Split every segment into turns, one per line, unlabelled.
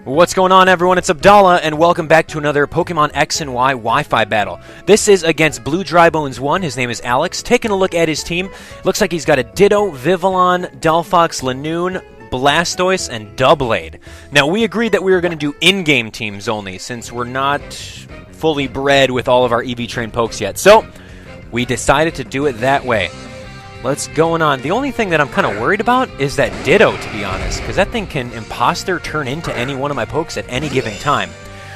What's going on, everyone? It's Abdallah, and welcome back to another Pokemon X and Y Wi-Fi battle. This is against BlueDryBones1. His name is Alex. Taking a look at his team, looks like he's got a Ditto, Vivillon, Delphox, Lanoon, Blastoise, and Doublade. Now, we agreed that we were going to do in-game teams only, since we're not fully bred with all of our EV-trained pokes yet. So, we decided to do it that way. What's going on? The only thing that I'm kind of worried about is that Ditto, to be honest, because that thing can Imposter turn into any one of my pokes at any given time.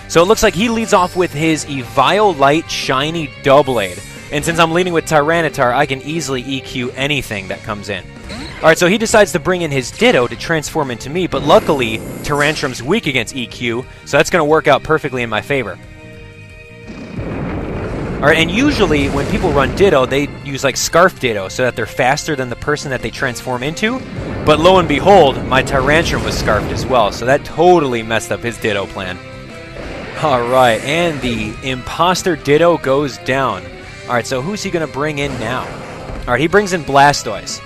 So it looks like he leads off with his Eviolite Shiny Doublade. And since I'm leading with Tyranitar, I can easily EQ anything that comes in. Alright, so he decides to bring in his Ditto to transform into me, but luckily, Tyrantrum's weak against EQ, so that's going to work out perfectly in my favor. Alright, and usually when people run Ditto, they use like Scarf Ditto so that they're faster than the person that they transform into. But lo and behold, my Tyrantrum was scarfed as well, so that totally messed up his Ditto plan. Alright, and the Imposter Ditto goes down. Alright, so who's he going to bring in now? Alright, he brings in Blastoise.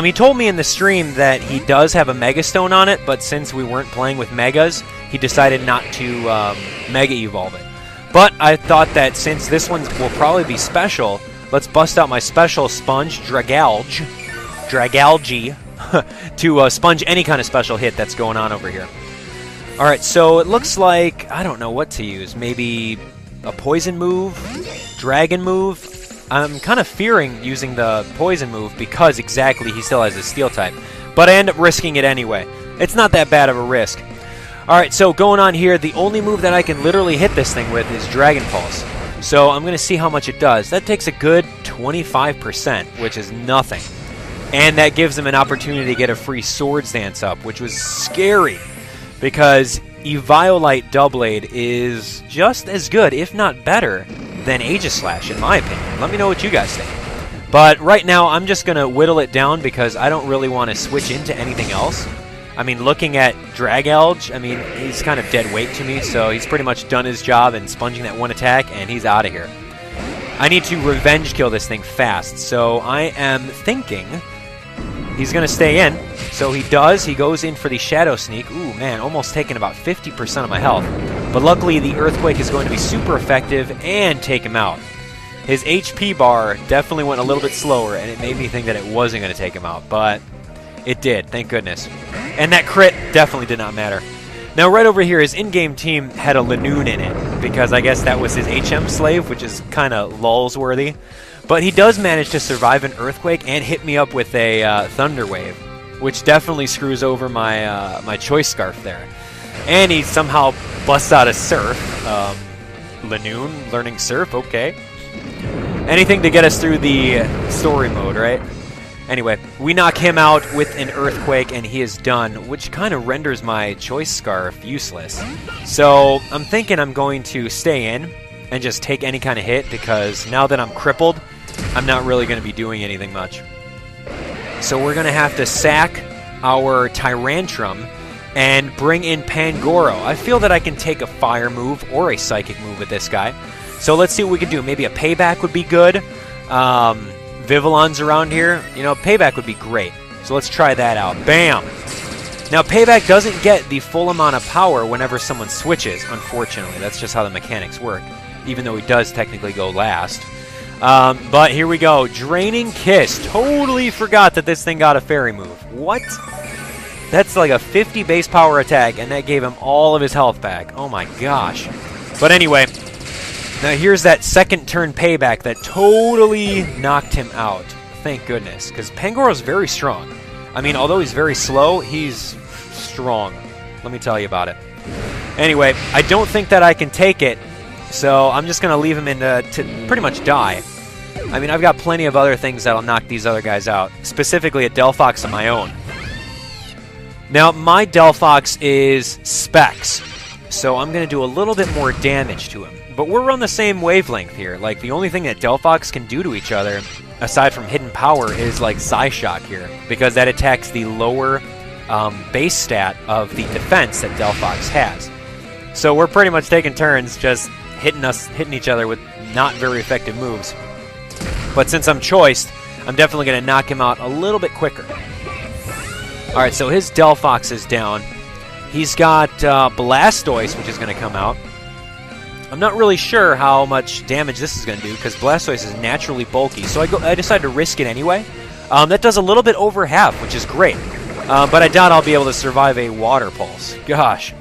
He told me in the stream that he does have a Mega Stone on it, but since we weren't playing with Megas, he decided not to Mega Evolve it. But I thought that since this one will probably be special, let's bust out my special Sponge Dragalge to sponge any kind of special hit that's going on over here. Alright, so it looks like, I don't know what to use. Maybe a Poison move? Dragon move? I'm kind of fearing using the Poison move because exactly he still has his Steel type. But I end up risking it anyway. It's not that bad of a risk. Alright, so going on here, the only move that I can literally hit this thing with is Dragon Pulse. So I'm going to see how much it does. That takes a good 25%, which is nothing. And that gives him an opportunity to get a free Swords Dance up, which was scary. Because Eviolite Doublade is just as good, if not better, than Aegislash, in my opinion. Let me know what you guys think. But right now, I'm just going to whittle it down because I don't really want to switch into anything else. I mean, looking at Dragalge, I mean, he's kind of dead weight to me, so he's pretty much done his job in sponging that one attack, and he's out of here. I need to revenge kill this thing fast, so I am thinking he's going to stay in. So he does. He goes in for the Shadow Sneak. Ooh, man, almost taking about 50% of my health. But luckily, the Earthquake is going to be super effective and take him out. His HP bar definitely went a little bit slower, and it made me think that it wasn't going to take him out, but it did, thank goodness. And that crit definitely did not matter. Now, right over here, his in-game team had a Lanoon in it, because I guess that was his HM slave, which is kind of lulz-worthy. But he does manage to survive an Earthquake and hit me up with a Thunder Wave, which definitely screws over my my Choice Scarf there. And he somehow busts out a Surf. Lanoon, learning Surf, okay. Anything to get us through the story mode, right? Anyway, we knock him out with an Earthquake, and he is done, which kind of renders my Choice Scarf useless. So, I'm thinking I'm going to stay in and just take any kind of hit, because now that I'm crippled, I'm not really going to be doing anything much. So we're going to have to sack our Tyrantrum and bring in Pangoro. I feel that I can take a Fire move or a Psychic move with this guy. So let's see what we can do. Maybe a Payback would be good. Vivillon's around here, you know, Payback would be great. So let's try that out. Bam! Now, Payback doesn't get the full amount of power whenever someone switches, unfortunately. That's just how the mechanics work, even though he does technically go last. But here we go. Draining Kiss. Totally forgot that this thing got a Fairy move. What? That's like a 50 base power attack, and that gave him all of his health back. Oh my gosh. But anyway, now here's that second turn Payback that totally knocked him out. Thank goodness, because Pangoro's very strong. I mean, although he's very slow, he's strong. Let me tell you about it. Anyway, I don't think that I can take it, so I'm just going to leave him in to pretty much die. I mean, I've got plenty of other things that'll knock these other guys out, specifically a Delphox of my own. Now, my Delphox is Specs, so I'm going to do a little bit more damage to him. But we're on the same wavelength here. Like, the only thing that Delphox can do to each other, aside from hidden power, is like Psyshock here, because that attacks the lower base stat of the defense that Delphox has. So we're pretty much taking turns just hitting each other with not very effective moves. But since I'm choiced, I'm definitely going to knock him out a little bit quicker. Alright, so his Delphox is down. He's got Blastoise, which is going to come out. I'm not really sure how much damage this is going to do because Blastoise is naturally bulky, so I decided to risk it anyway. That does a little bit over half, which is great. But I doubt I'll be able to survive a Water Pulse. Gosh.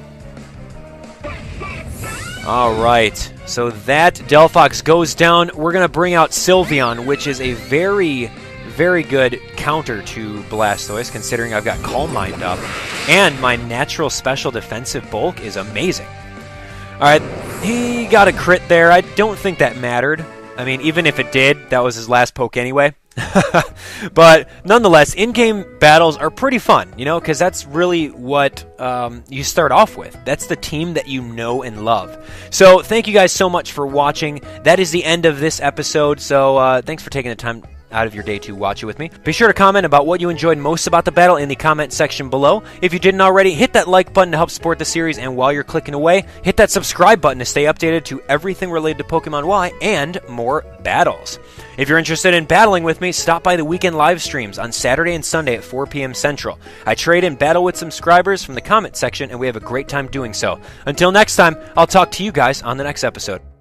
Alright, so that Delphox goes down. We're going to bring out Sylveon, which is a very, very good counter to Blastoise, considering I've got Calm Mind up. And my natural special defensive bulk is amazing. Alright, he got a crit there. I don't think that mattered. I mean, even if it did, that was his last poke anyway. But nonetheless, in-game battles are pretty fun, you know, because that's really what you start off with. That's the team that you know and love. So thank you guys so much for watching. That is the end of this episode, so thanks for taking the time out of your day to watch it with me. Be sure to comment about what you enjoyed most about the battle in the comment section below. If you didn't already, hit that like button to help support the series, and while you're clicking away, hit that subscribe button to stay updated to everything related to Pokemon Y and more battles. If you're interested in battling with me, stop by the weekend live streams on Saturday and Sunday at 4 p.m. Central. I trade and battle with subscribers from the comment section, and we have a great time doing so. Until next time, I'll talk to you guys on the next episode.